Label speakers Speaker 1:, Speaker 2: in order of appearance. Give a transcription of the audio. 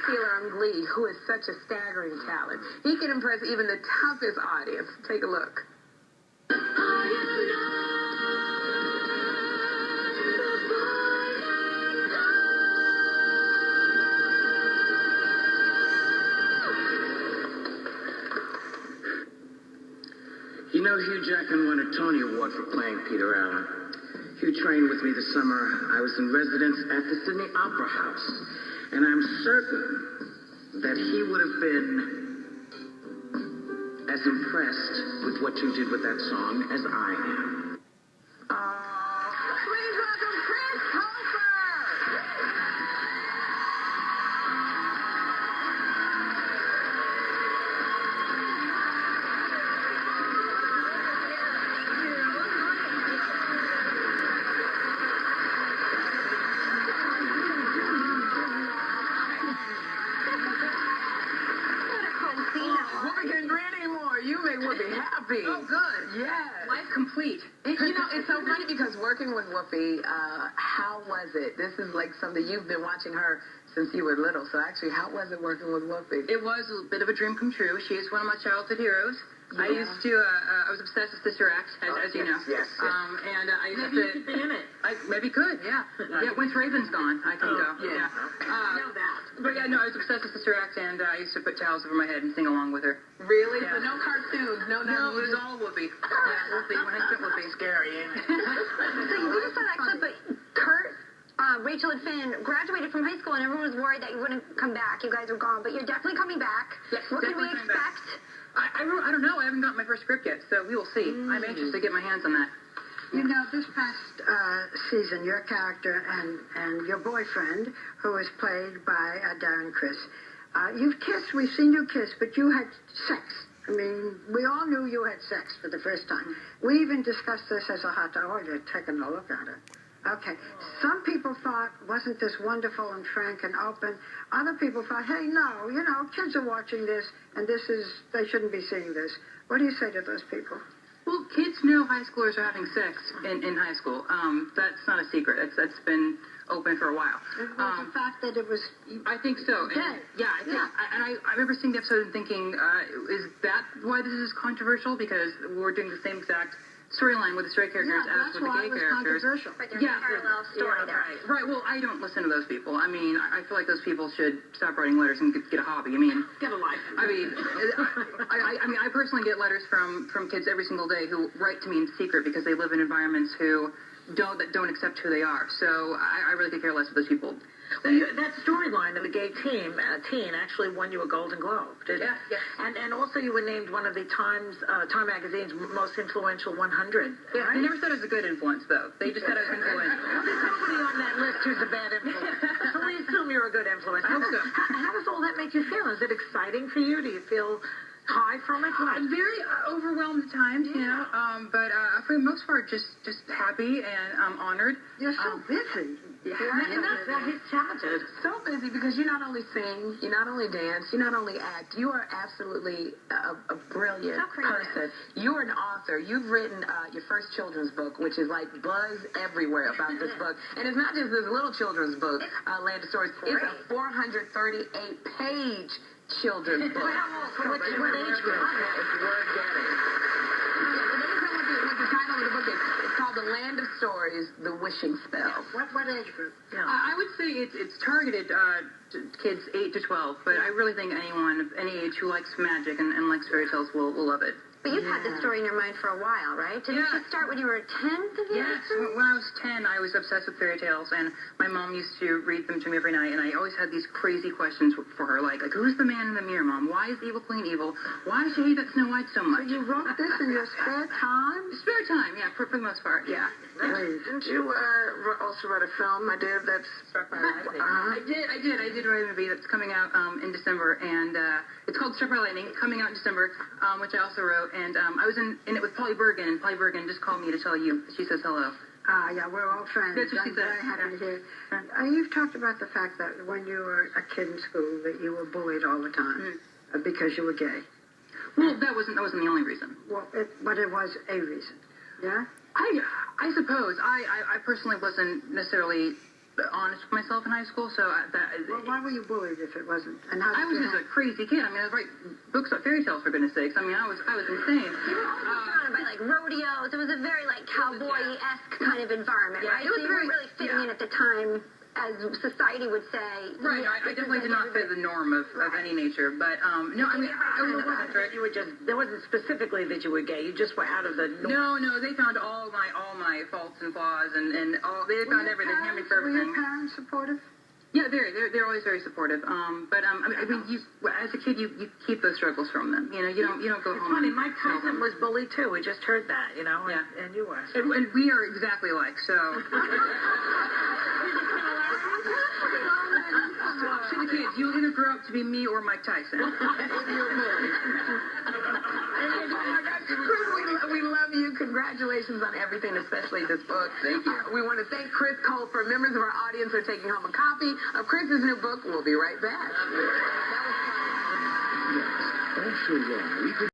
Speaker 1: Steeler on Glee, who is such a staggering talent. He can impress even the toughest audience. Take a look.
Speaker 2: You know, Hugh Jackman won a Tony Award for playing Peter Allen. Hugh trained with me this summer. I was in residence at the Sydney Opera House, and I'm certain that he would have been as impressed with what you did with that song as I am.
Speaker 1: Please welcome Chris Colfer. Whoopi can't grin anymore. You make Whoopi happy.
Speaker 3: Oh, good.
Speaker 1: Yes.
Speaker 3: Life complete.
Speaker 1: You know, it's so funny because working with Whoopi, how was it? This is like something you've been watching her since you were little. So actually, how was it working with Whoopi?
Speaker 3: It was a bit of a dream come true. She is one of my childhood heroes.
Speaker 1: Yeah.
Speaker 3: I was obsessed with Sister Act, as you know.
Speaker 2: Yes.
Speaker 3: And I used
Speaker 4: Maybe
Speaker 3: to...
Speaker 4: you could be in it.
Speaker 3: Maybe could, yeah. Yeah, once Raven's gone, I can go.
Speaker 1: yeah.
Speaker 4: I know that.
Speaker 3: But yeah, no, I was obsessed with Sister Act, and I used to put towels over my head and sing along with her.
Speaker 1: Really?
Speaker 3: Yeah.
Speaker 1: So no cartoons, no
Speaker 3: No, it was all Whoopi. Yeah, Whoopi. When I said Whoopi,
Speaker 2: Scary, ain't it?
Speaker 5: So you did saw that clip, but Kurt, Rachel and Finn graduated from high school, and everyone was worried that you wouldn't come back. You guys were gone, but you're definitely coming back.
Speaker 3: Yes,
Speaker 5: what can we
Speaker 3: definitely coming back.
Speaker 5: expect?
Speaker 3: I don't know. I haven't got my first script yet, so we will see. I'm anxious to get my hands on that.
Speaker 4: You know, this past season, your character and your boyfriend, who was played by Darren Criss, you've kissed, we've seen you kiss, but you had sex. I mean, we all knew you had sex for the first time. We even discussed this as a hot dog. Oh, you're taking a look at it. Okay. Some people thought, wasn't this wonderful and frank and open? Other people thought, hey, no, you know, kids are watching this, and they shouldn't be seeing this. What do you say to those people?
Speaker 3: Well, kids know high schoolers are having sex in high school. That's not a secret. That's been open for a while.
Speaker 4: It was the fact that it was...
Speaker 3: I think so. And, yeah, I think, I remember seeing the episode and thinking, is that why this is controversial? Because we're doing the same exact storyline with the straight characters as with the gay characters.
Speaker 5: But there's a parallel story there.
Speaker 3: Right. Well, I don't listen to those people. I mean, I feel like those people should stop writing letters and get a hobby. I mean,
Speaker 4: Get a life.
Speaker 3: I mean, I personally get letters from kids every single day who write to me in secret because they live in environments that don't accept who they are. So I really could care less what those people say.
Speaker 4: Well, that storyline of the gay teen actually won you a Golden Globe, didn't it?
Speaker 3: Yeah.
Speaker 4: And also you were named one of the Time magazine's most influential 100.
Speaker 3: Yeah,
Speaker 4: right?
Speaker 3: they never said I was a good influence, though. They just said I was influential.
Speaker 4: Well, there's nobody on that list who's a bad influence. So we assume you're a good influence.
Speaker 3: I hope so.
Speaker 4: How does all that make you feel? Is it exciting for you? Do you feel high from it?
Speaker 3: I'm very overwhelmed at times, you know, but for the most part, just happy and honored.
Speaker 4: You're so busy.
Speaker 3: Yeah.
Speaker 4: And that's his talented.
Speaker 1: So busy because you not only sing, you not only dance, you not only act, you are absolutely a brilliant
Speaker 5: So creative.
Speaker 1: person. You're an author. You've written your first children's book, which is like buzz everywhere about this book. And it's not just this little children's book, Land of Stories. It's a 438-page children's book.
Speaker 4: What age group?
Speaker 1: It's worth getting. Let me tell you what the title of the book is. It's called The Land of Stories, The Wishing Spell.
Speaker 4: What age group? Yeah.
Speaker 3: I would say it's targeted to kids 8 to 12, but I really think anyone of any age who likes magic and likes fairy tales will love it.
Speaker 5: But you've had this story in your mind for a while, right? Didn't you start when you were 10?
Speaker 3: Yes, when I was 10, I was obsessed with fairy tales, and my mom used to read them to me every night, and I always had these crazy questions for her, like who's the man in the mirror, Mom? Why is the evil queen evil? Why does she hate that Snow White so much?
Speaker 4: So you wrote this in your spare time?
Speaker 3: Spare time, yeah, for the most part, yeah.
Speaker 1: Didn't you also write a film, my dear, that's struck by lightning?
Speaker 3: I did write a movie that's coming out in December, and it's called Struck by Lightning, coming out in December, which I also wrote, and I was in it with Polly Bergen, and Polly Bergen just called me to tell you she says hello.
Speaker 4: Yeah, we're all friends.
Speaker 3: That's what she
Speaker 4: I'm
Speaker 3: said.
Speaker 4: very happy to hear. You've talked about the fact that when you were a kid in school that you were bullied all the time because you were gay.
Speaker 3: Well, that wasn't the only reason.
Speaker 4: Well, but it was a reason. Yeah?
Speaker 3: I suppose. I personally wasn't necessarily honest with myself in high school. So
Speaker 4: Well, why were you bullied if it wasn't? And how
Speaker 3: I was
Speaker 4: did you
Speaker 3: just a crazy kid. I mean, I was writing books about fairy tales, for goodness sakes. I mean, I was insane.
Speaker 5: You were also surrounded by like rodeos. It was a very like cowboy-esque kind of environment,
Speaker 3: Yeah,
Speaker 5: right?
Speaker 3: it was
Speaker 5: So you weren't
Speaker 3: very-
Speaker 5: really fitting in at the time, as society would say.
Speaker 3: Right, I definitely did not fit the norm of any nature. But no, I mean, I was
Speaker 6: Right. You were just, there wasn't specifically that you were gay. You just were out of the norm.
Speaker 3: No, they found all my faults and flaws, and all they found everything, hammered for
Speaker 4: Were your
Speaker 3: everything.
Speaker 4: parents supportive?
Speaker 3: Yeah, they're always very supportive. But I mean, as a kid, you keep those struggles from them. You know, you don't go
Speaker 6: It's
Speaker 3: home.
Speaker 6: funny,
Speaker 3: and
Speaker 6: my
Speaker 3: tell
Speaker 6: cousin
Speaker 3: them.
Speaker 6: was bullied too. We just heard that, you know,
Speaker 3: Yeah.
Speaker 6: and you were.
Speaker 3: And we are exactly alike. So. To the kids, you either grow up to be me or Mike Tyson.
Speaker 1: Chris, we love you. Congratulations on everything, especially this book.
Speaker 3: Thank you.
Speaker 1: We want to thank Chris Colfer. Members of our audience are taking home a copy of Chris's new book. We'll be right back.
Speaker 7: Also,